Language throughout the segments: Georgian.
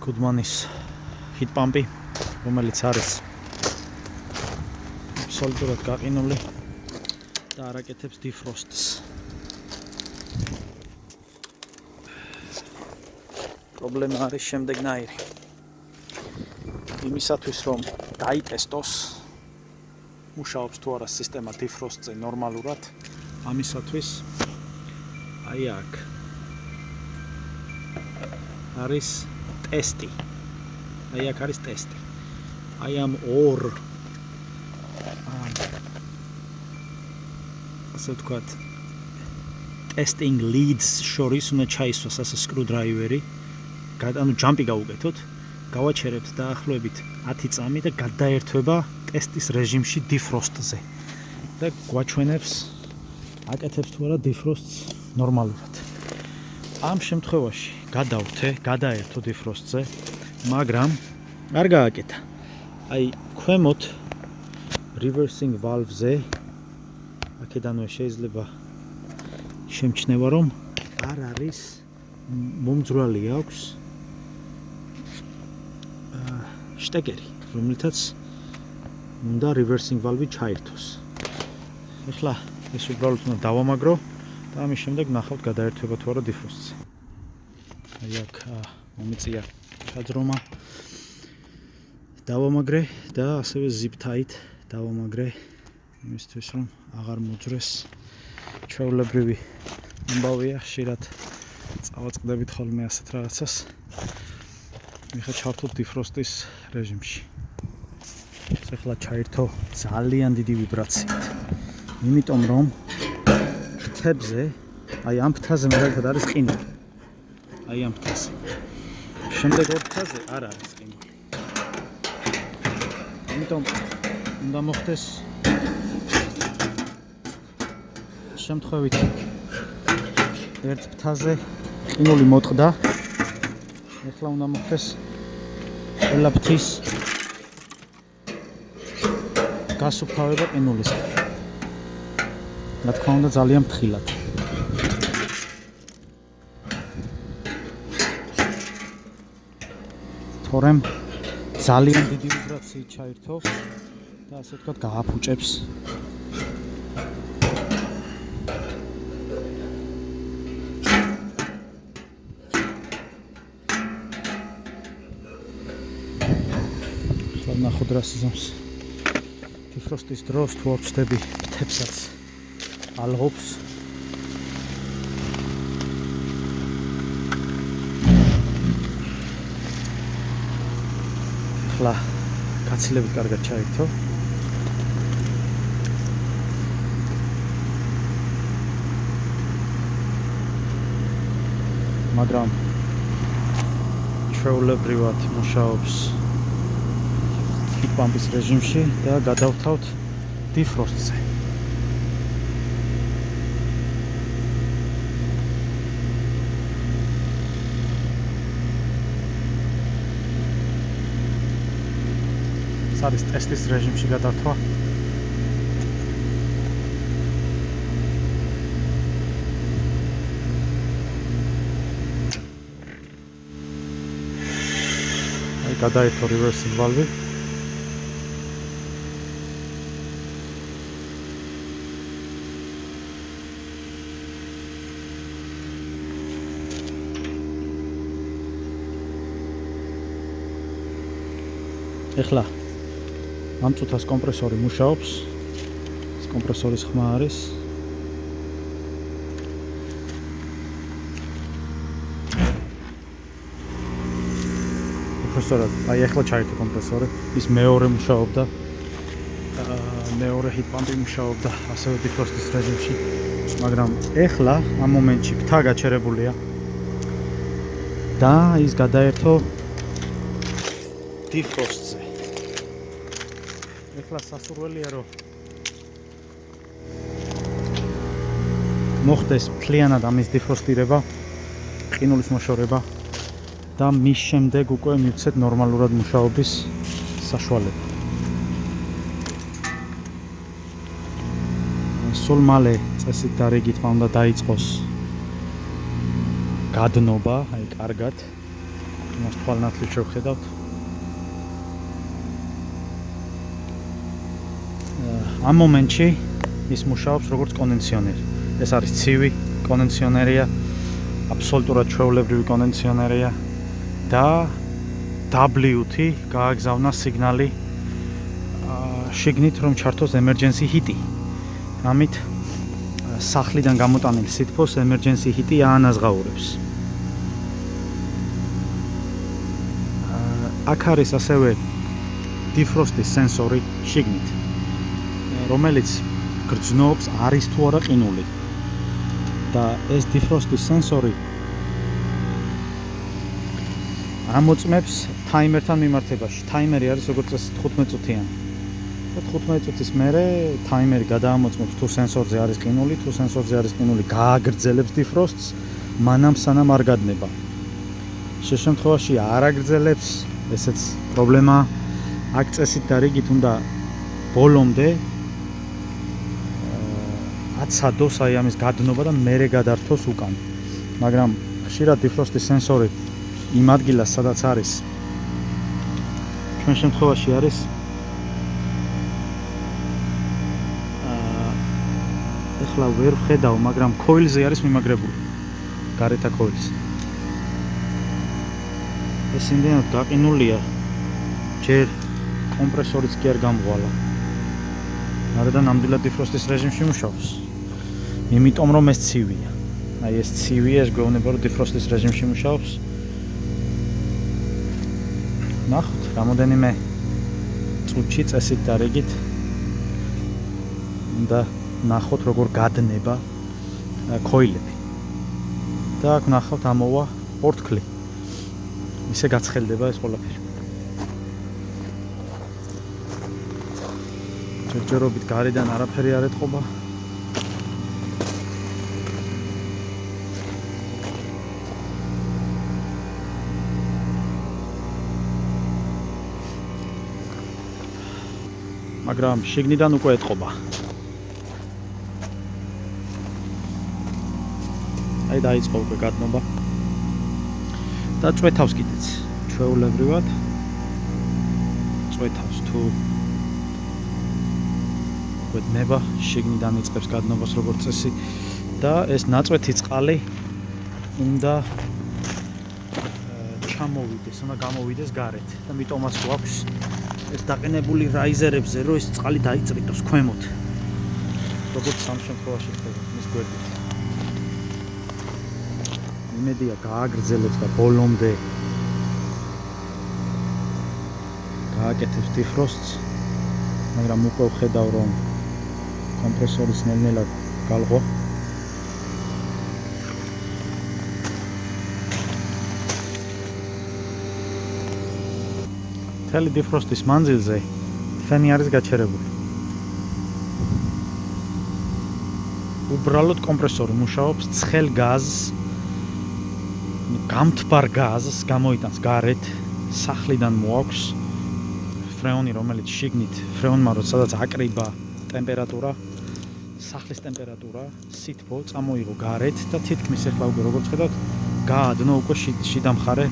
Goodmanis heat pump-ი, რომელიც არის აბსოლუტურად გაყინული და არ აკეთებს defrost-ს. პრობლემა არის შემდეგნაირი. იმისათვის რომ დაიტესტოს მუშაობს თუ არა სისტემა defrost-ზე ნორმალურად, ამისათვის აი აქ არის ტესტი. აი აქ არის ტესტი. აი ამ ორ ასე ვთქვათ testing leads შორის უნდა ჩაისვას ასე screwdriver-ი. ანუ ჯამპი გავუკეთოთ, გავაჩერებთ დაახლოებით 10 წამი და გადაერთვება ტესტის რეჟიმში defrost-ზე. და გვაჩვენებს აკეთებს თუ არა defrost-ს ნორმალურად. ამ შემთხვევაში გადაერთო defrost-ზე, მაგრამ არ გააკეთა. აი ქვემოთ reversing valve-ზე აქედანვე შეიძლება შემჩნევა რომ არ არის მომძვრალი აქვს შტეკერი, რომელთაც უნდა reversing valve-ი ჩაერთოს. ეხლა ეს უბრალოდ უნდა დავამაგრო და ამის შემდეგ ნახავთ გადაერთვება თუ არა defrost-ზე. აი აქ მომიწია ჩაძრომა. დავამაგრე და ასევე zip tight დავამაგრე იმისთვის რომ აღარ მოძრეს. ჩვეულებრივი ამბავია, ხშირად წავაწყდებით ხოლმე ასეთ რაღაცას. მიხა ჩავთვალთ defrost-ის რეჟიმში. ეხლა ჩაერთო ძალიან დიდი ვიბრაციით. იმიტომ რომ ფრთებზე, აი ამ ფრთაზე მაგალითად არის ყინული. აი ამ ფრთაზე. შემდეგ ორ ფრთაზე არ არის ყინული. იმიტომ უნდა მოხდეს შემთხვევით ერთ ფრთაზე ყინული მოტყდა. ეხლა უნდა მოხდეს ყველა ფრთის გასუფთავება ყინულისგან. რა თქმა უნდა ძალიან ფრთხილად. თორემ ძალიან დიდი ვიბრაციით ჩაერთო და ასე ვთქვათ გააფუჭებს. ახლა ნახოთ რა სიზამს. defrost-ის დროს თუ არ ვწდები ფრთებსაც ალღობს. ახლა გაცილებით კარგად ჩაერთო. მაგრამ ჩვეულებრივად მუშაობს heat pump-ის რეჟიმში და გადავთავთ defrost-ზე. არის ტესტის რეჟიმში გადართვა. აი გადაერთო reversing valve. ეხლა ამ წუთას კომპრესორი მუშაობს. ეს კომპრესორის ხმა არის. კომპრესორად, აი ეხლა ჩაერთო კომპრესორი. ის მეორე მუშაობდა. მეორე heat pump-ი მუშაობდა ასევე defrost-ის რეჟიმში. მაგრამ ეხლა ამ მომენტში ფრთა გაჩერებულია. და ის გადაერთო defrost-ზე. ეხლა სასურველია რომ მოხდეს მთლიანად ამის defrost-ირება, ყინულის მოშორება და მის შემდეგ უკვე მივცეთ ნორმალურად მუშაობის საშუალება. სულ მალე წესით და რიგით უნდა დაიწყოს გადნობა, აი კარგად. მას თვალნათლივ შევხედავთ. ამ მომენტში ის მუშაობს როგორც კონდიციონერი. ეს არის ცივი კონდიციონერია, აბსოლუტურად ჩვეულებრივი კონდიციონერია და WT გააგზავნა სიგნალი შიგნით რომ ჩართოს emergency hit-ი. ამით სახლიდან გამოტანილ სითბოს emergency hit-ი აანაზღაურებს. აქ არის ასევე defrost-ის სენსორი შიგნით, რომელიც გრძნობს არის თუ არა ყინული. და ეს defrost-ის სენსორი ამოწმებს ტაიმერთან მიმართებაში. ტაიმერი არის როგორც წესი 15 წუთიანი. და 15 წუთის მერე ტაიმერი გადაამოწმებს თუ სენსორზე არის ყინული, თუ სენსორზე არის ყინული, გააგრძელებს defrost-ს, მანამ სანამ არ გადნება. შემთხვევაში არ აგრძელებს, ესეც პრობლემაა. აქ წესით და რიგით უნდა ბოლომდე აცადოს აი ამის გადნობა და მერე გადართოს უკან. მაგრამ ხშირად defrost-ის სენსორი იმ ადგილას, სადაც არის ჩვენ შემთხვევაში არის ეხლა ვერ ვხედავ, მაგრამ coil-ზე არის მიმაგრებული. გარეთა coil-ზე. ეს იმდენად გაყინულია, ჯერ კომპრესორიც კი არ გამღვალა. არა და ნამდვილად defrost-ის რეჟიმში მუშაობს. იმიტომ რომ ეს ცივია. აი ეს ცივია, ეს გვეუბნება რომ defrost-ის რეჟიმში მუშაობს. ნახოთ, რამოდენიმე წუთში წესით და რიგით და ნახოთ როგორ გადნება coil-ები. და აქ ნახავთ ამოვა პორტკლი. ისე გაცხელდება ეს ყველაფერი. ჯერჯერობით გარედან არაფერი არ ეტყობა. მაგრამ შიგნიდან უკვე ეტყობა. აი დაიწყო უკვე გადნობა. და წვეთავს კიდეც. ჩვეულებრივად წვეთავს თუ გვედნება, შიგნიდან იწყებს გადნობას როგორც წესი და ეს ნაწვეთი წყალი უნდა ჩამოვიდეს, უნდა გამოვიდეს გარეთ და მიტომაც გვაქვს ეს დაყენებული რაიზერებზე რომ ეს წყალი დაიწრიტოს ქვემოთ. როგორც სამ შემთხვევაში ხდება მის გვერდით. იმედია გააგრძელებს და ბოლომდე გააკეთებს defrost-ს, მაგრამ უკვე ვხედავ რომ კომპრესორის ნელ-ნელა გალღვა. მთელი defrost-ის მანძილზე ფენი არის გაჩერებული. უბრალოდ კომპრესორი მუშაობს ცხელ გაზს, გამთბარ გაზს გამოიტანს გარეთ, სახლიდან მოაქვს ფრეონი, რომელიც შიგნით ფრეონმა სადაც აკრიბა ტემპერატურა, სახლის ტემპერატურა, სითბო წამოიღო გარეთ და თითქმის ეხლა უკვე როგორც ხედავთ, გაადნო უკვე შიდა მხარე,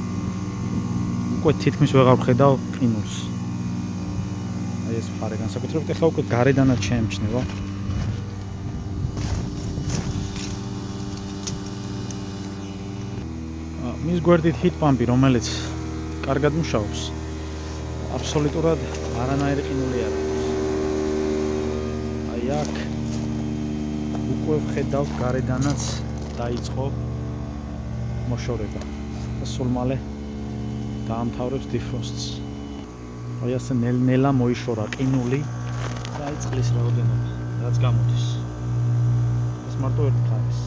უკვე თითქმის ვეღარ ვხედავ ყინულს. აი ეს მხარე განსაკუთრებით ეხლა უკვე გარედანაც შეემჩნევა. მის გვერდით ჰიტ პამპი, რომელიც კარგად მუშაობს, აბსოლუტურად არანაირი ყინული არ აქვს. აი აქ უკვე ვხედავთ გარედანაც დაიწყო მოშორება და სულ მალე დაამთავრებს defrost-ს. აი ასე ნელ-ნელა მოიშორა ყინული და აი წყლის რაოდენობა, რაც გამოდის. ეს მარტო ერთ მხარეს.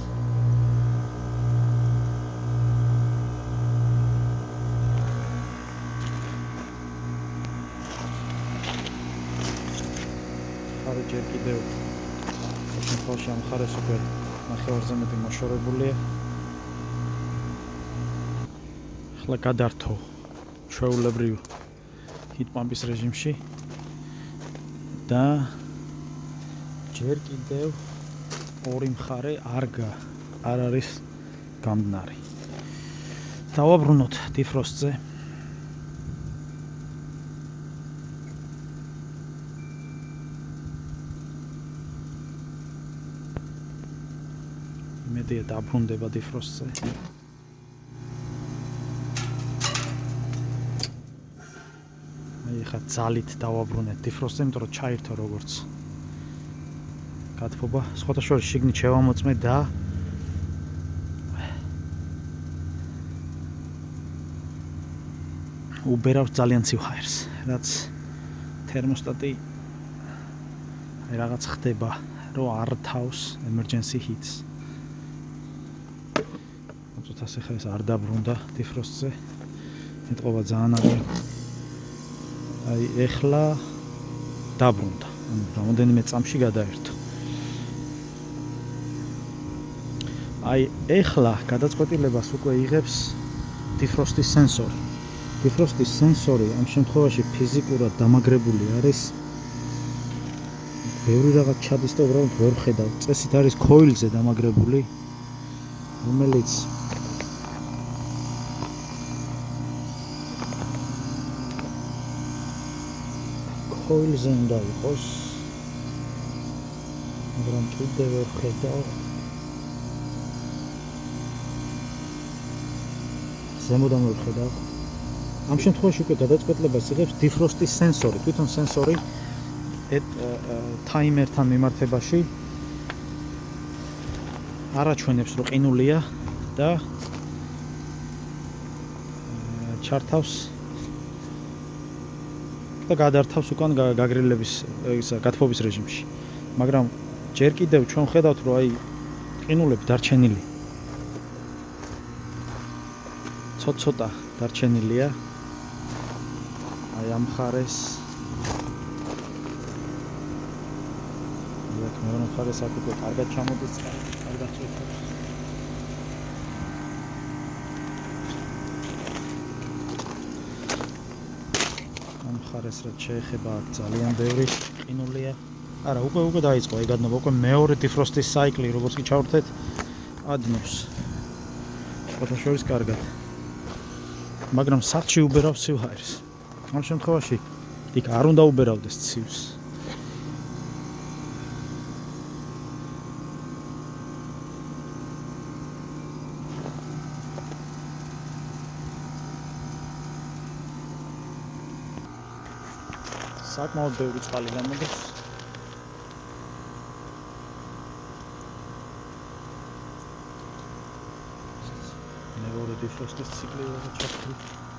ჯერ კიდევ შემთხვევაში ამ მხარეს უკვე ნახევარზე მეტი მოშორებულია. ახლა გადართო ჩვეულებრივ ჰიტ პამპის რეჟიმში და ჯერ კიდევ ორი მხარე არ არის გამდნარი. დავაბრუნოთ defrost-ზე. იმედია დაბრუნდება defrost-ზე. ეხლა ძალით დავაბრუნეთ defrost-ზე, იმიტომ რომ ჩაირთო როგორც გათბობა. სხვათა შორის შიგნით შევამოწმე და უბერავს ძალიან ცივ ჰაერს, რაც თერმოსტატი რაღაც ხდება, რომ არ თავს emergency heats. მოწოთას ახლა ეს არ დაბრუნდა defrost-ზე. ეთყობა ძალიან აღარ. აი ეხლა დაბრუნდა. ანუ რამოდენიმე წამში გადაერთო. აი ეხლა გადაწყვეტილებას უკვე იღებს defrost-ის სენსორი. defrost-ის სენსორი ამ შემთხვევაში ფიზიკურად დამაგრებული არის. ბევრი რაღაც ჩადის და უბრალოდ ვერ ხედავ. წესით არის coil-ზე დამაგრებული, რომელიც coil-ზე უნდა იყოს. მაგრამ კიდევ ვერ ხედავ. ზემოდან ვერ ხედავ. ამ შემთხვევაში უკვე გადაწყვეტილებას იღებს defrost-ის სენსორი. თვითონ სენსორი ტაიმერთან მიმართებაში არაჩვენებს რომ ყინულია და ჩართავს და გადართავს უკან გაგრილების გათბობის რეჟიმში. მაგრამ ჯერ კიდევ ჩვენ ხედავთ რომ აი ყინულები დარჩენილი. ცოტა დარჩენილია. აი ამ მხარეს მეორე მხარეს აქ უკვე კარგად ჩამოდის წყალი, კარგად წვეთავს. ამ მხარეს რაც შეეხება აქ ძალიან ბევრი ყინულია. არა, უკვე დაიწყო ეგ ადნობა, უკვე მეორე defrost-ის საიკლი, როგორც კი ჩავერთეთ, ადნობს. სხვათა შორის კარგად. მაგრამ სახლში უბერავს ცივ ჰაერს. ამ შემთხვევაში იქ არ უნდა უბერავდეს ცივს. საკმაოდ ბევრი წყალი გამოდის. მეორე defrost-ის ციკლი ჩაქვთ.